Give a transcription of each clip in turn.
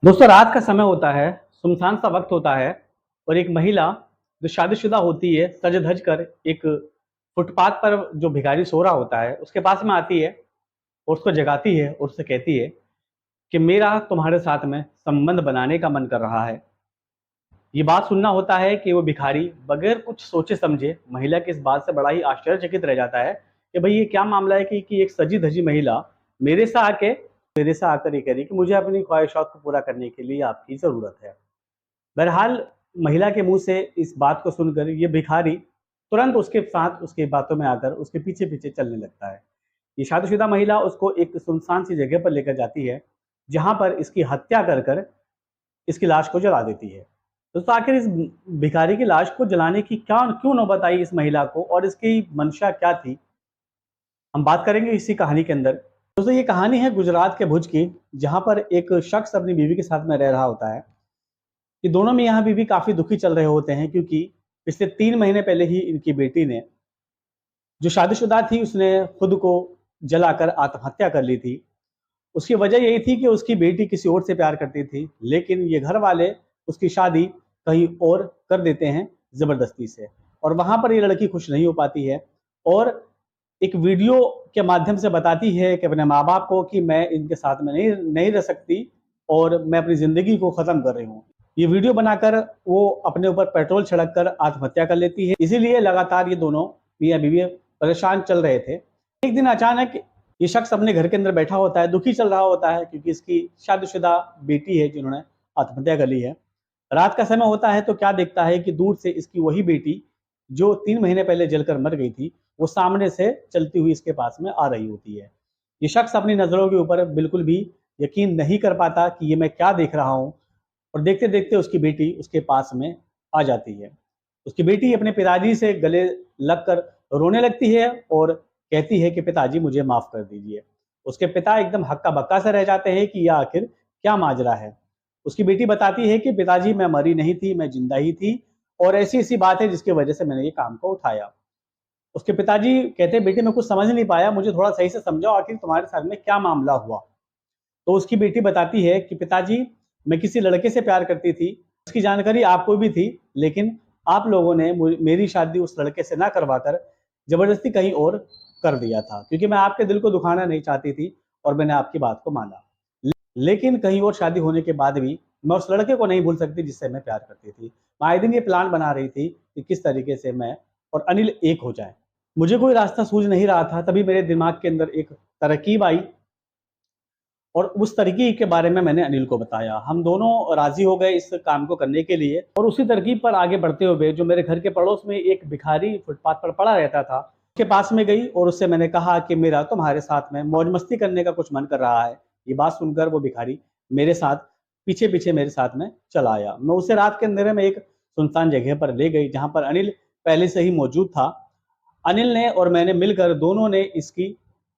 दोस्तों रात का समय होता है, सुनसान सा वक्त होता है और एक महिला जो शादीशुदा होती है सज धज कर एक फुटपाथ पर जो भिखारी सो रहा होता है उसके पास में आती है और उसको जगाती है और उससे कहती है कि मेरा तुम्हारे साथ में संबंध बनाने का मन कर रहा है। ये बात सुनना होता है कि वो भिखारी बगैर कुछ सोचे समझे महिला की इस बात से बड़ा ही आश्चर्यचकित रह जाता है कि भाई ये क्या मामला है कि एक सजी धजी महिला मेरे से आके मेरे से आकर ये कह रही है कि मुझे अपनी ख्वाहिशात को पूरा करने के लिए आपकी ज़रूरत है। बहरहाल महिला के मुंह से इस बात को सुनकर ये भिखारी तुरंत उसके साथ उसकी बातों में आकर उसके पीछे पीछे चलने लगता है। ये शादीशुदा महिला उसको एक सुनसान सी जगह पर लेकर जाती है जहां पर इसकी हत्या कर कर इसकी लाश को जला देती है। दोस्तों आखिर इस भिखारी की लाश को जलाने की क्या क्यों नौबत आई इस महिला को और इसकी मंशा क्या थी, हम बात करेंगे इसी कहानी के अंदर। दोस्तों ये कहानी है गुजरात के भुज की, जहां पर एक शख्स अपनी बीवी के साथ में रह रहा होता है कि दोनों में यहाँ बीवी काफी दुखी चल रहे होते हैं क्योंकि पिछले 3 महीने पहले ही इनकी बेटी ने जो शादीशुदा थी उसने खुद को जलाकर आत्महत्या कर ली थी। उसकी वजह यही थी कि उसकी बेटी किसी और से प्यार करती थी, लेकिन ये घर वाले उसकी शादी कहीं और कर देते हैं जबरदस्ती से और वहां पर ये लड़की खुश नहीं हो पाती है और एक वीडियो के माध्यम से बताती है कि अपने माँ बाप को कि मैं इनके साथ में नहीं नहीं रह सकती और मैं अपनी जिंदगी को खत्म कर रही हूँ। ये वीडियो बनाकर वो अपने ऊपर पेट्रोल छिड़क कर आत्महत्या कर लेती है। इसीलिए लगातार ये दोनों मियाँ बीवी परेशान चल रहे थे। एक दिन अचानक ये शख्स अपने घर के अंदर बैठा होता है, दुखी चल रहा होता है क्योंकि इसकी शादीशुदा बेटी है जिन्होंने आत्महत्या कर ली है। रात का समय होता है तो क्या देखता है कि दूर से इसकी वही बेटी जो 3 महीने पहले जलकर मर गई थी वो सामने से चलती हुई इसके पास में आ रही होती है। ये शख्स अपनी नजरों के ऊपर बिल्कुल भी यकीन नहीं कर पाता कि ये मैं क्या देख रहा हूँ और देखते देखते उसकी बेटी उसके पास में आ जाती है। उसकी बेटी अपने पिताजी से गले लगकर रोने लगती है और कहती है कि पिताजी मुझे माफ कर दीजिए। उसके पिता एकदम हक्का बक्का से रह जाते हैं कि यह आखिर क्या माजरा है। उसकी बेटी बताती है कि पिताजी मैं मरी नहीं थी, मैं जिंदा ही थी और ऐसी ऐसी बात है जिसकी वजह से मैंने ये काम को उठाया। उसके पिताजी कहते हैं बेटी मैं कुछ समझ नहीं पाया, मुझे थोड़ा सही से समझाओ आखिर तुम्हारे साथ में क्या मामला हुआ। तो उसकी बेटी बताती है कि पिताजी मैं किसी लड़के से प्यार करती थी, उसकी जानकारी आपको भी थी, लेकिन आप लोगों ने मेरी शादी उस लड़के से ना करवाकर जबरदस्ती कहीं और कर दिया था क्योंकि मैं आपके दिल को दुखाना नहीं चाहती थी और मैंने आपकी बात को माना। लेकिन कहीं और शादी होने के बाद भी मैं उस लड़के को नहीं भूल सकती जिससे मैं प्यार करती थी। मैं आए दिन ये प्लान बना रही थी कि किस तरीके से मैं और अनिल एक हो जाए। मुझे कोई रास्ता सूझ नहीं रहा था, तभी मेरे दिमाग के अंदर एक तरकीब आई और उस तरकीब के बारे में मैंने अनिल को बताया। हम दोनों राजी हो गए इस काम को करने के लिए और उसी तरकीब पर आगे बढ़ते हुए जो मेरे घर के पड़ोस में एक भिखारी फुटपाथ पर पड़ा रहता था उसके पास में गई और उससे मैंने कहा कि मेरा तुम्हारे साथ में मौज मस्ती करने का कुछ मन कर रहा है। ये बात सुनकर वो भिखारी मेरे साथ पीछे पीछे मेरे साथ में चला आया। मैं उसे रात के अंधेरे में एक सुनसान जगह पर ले गई जहां पर अनिल पहले से ही मौजूद था। अनिल ने और मैंने मिलकर दोनों ने इसकी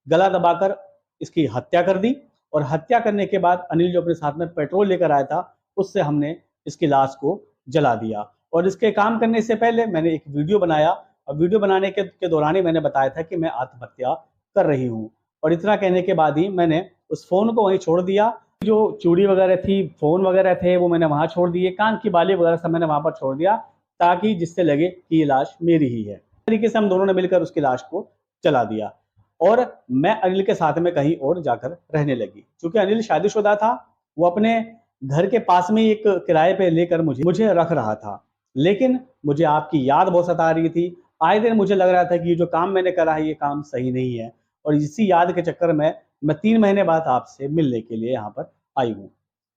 गला दबाकर इसकी हत्या कर दी और हत्या करने के बाद अनिल जो अपने साथ में पेट्रोल लेकर आया था उससे हमने इसकी लाश को जला दिया। और इसके काम करने से पहले मैंने एक वीडियो बनाया और वीडियो बनाने के दौरान ही मैंने बताया था कि मैं आत्महत्या कर रही हूँ और इतना कहने के बाद ही मैंने उस फोन को वहीं छोड़ दिया। जो चूड़ी वगैरह थी, फोन वगैरह थे, वो मैंने वहां छोड़ दिए, कान की बाली वगैरह सब मैंने वहां पर छोड़ दिया ताकि जिससे लगे कि ये लाश मेरी ही है। तरीके से हम दोनों ने मिलकर उसकी लाश को जला दिया और मैं अनिल के साथ में कहीं और जाकर रहने लगी। क्योंकि अनिल शादीशुदा था, वो अपने घर के पास में एक किराए पे लेकर मुझे मुझे रख रहा था, लेकिन मुझे आपकी याद बहुत सता रही थी। आए दिन मुझे लग रहा था कि ये जो काम मैंने करा है ये काम सही नहीं है और इसी याद के चक्कर में मैं 3 महीने बाद आपसे मिलने के लिए यहाँ पर आई हूँ।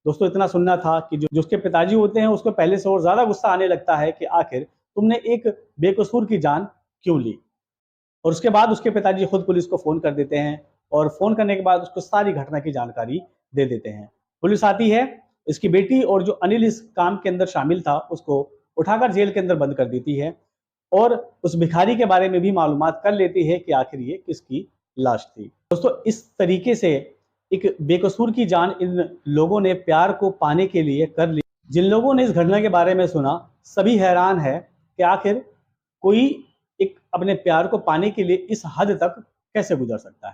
दोस्तों इतना सुनना था कि जो उसके पिताजी होते हैं उसको पहले से और ज्यादा गुस्सा आने लगता है कि आखिर तुमने एक बेकसूर की जान क्यों ली। और उसके बाद उसके पिताजी खुद पुलिस को फोन कर देते हैं और फोन करने के बाद उसको सारी घटना की जानकारी दे देते हैं। पुलिस आती है, इसकी बेटी और जो अनिल इस काम के अंदर शामिल था उसको उठाकर जेल के अंदर बंद कर देती है और उस भिखारी के बारे में भी मालूमात कर लेती है कि आखिर ये किसकी लाश थी। दोस्तों इस तरीके से एक बेकसूर की जान इन लोगों ने प्यार को पाने के लिए कर ली। जिन लोगों ने इस घटना के बारे में सुना सभी हैरान है कि आखिर कोई एक अपने प्यार को पाने के लिए इस हद तक कैसे गुजर सकता है।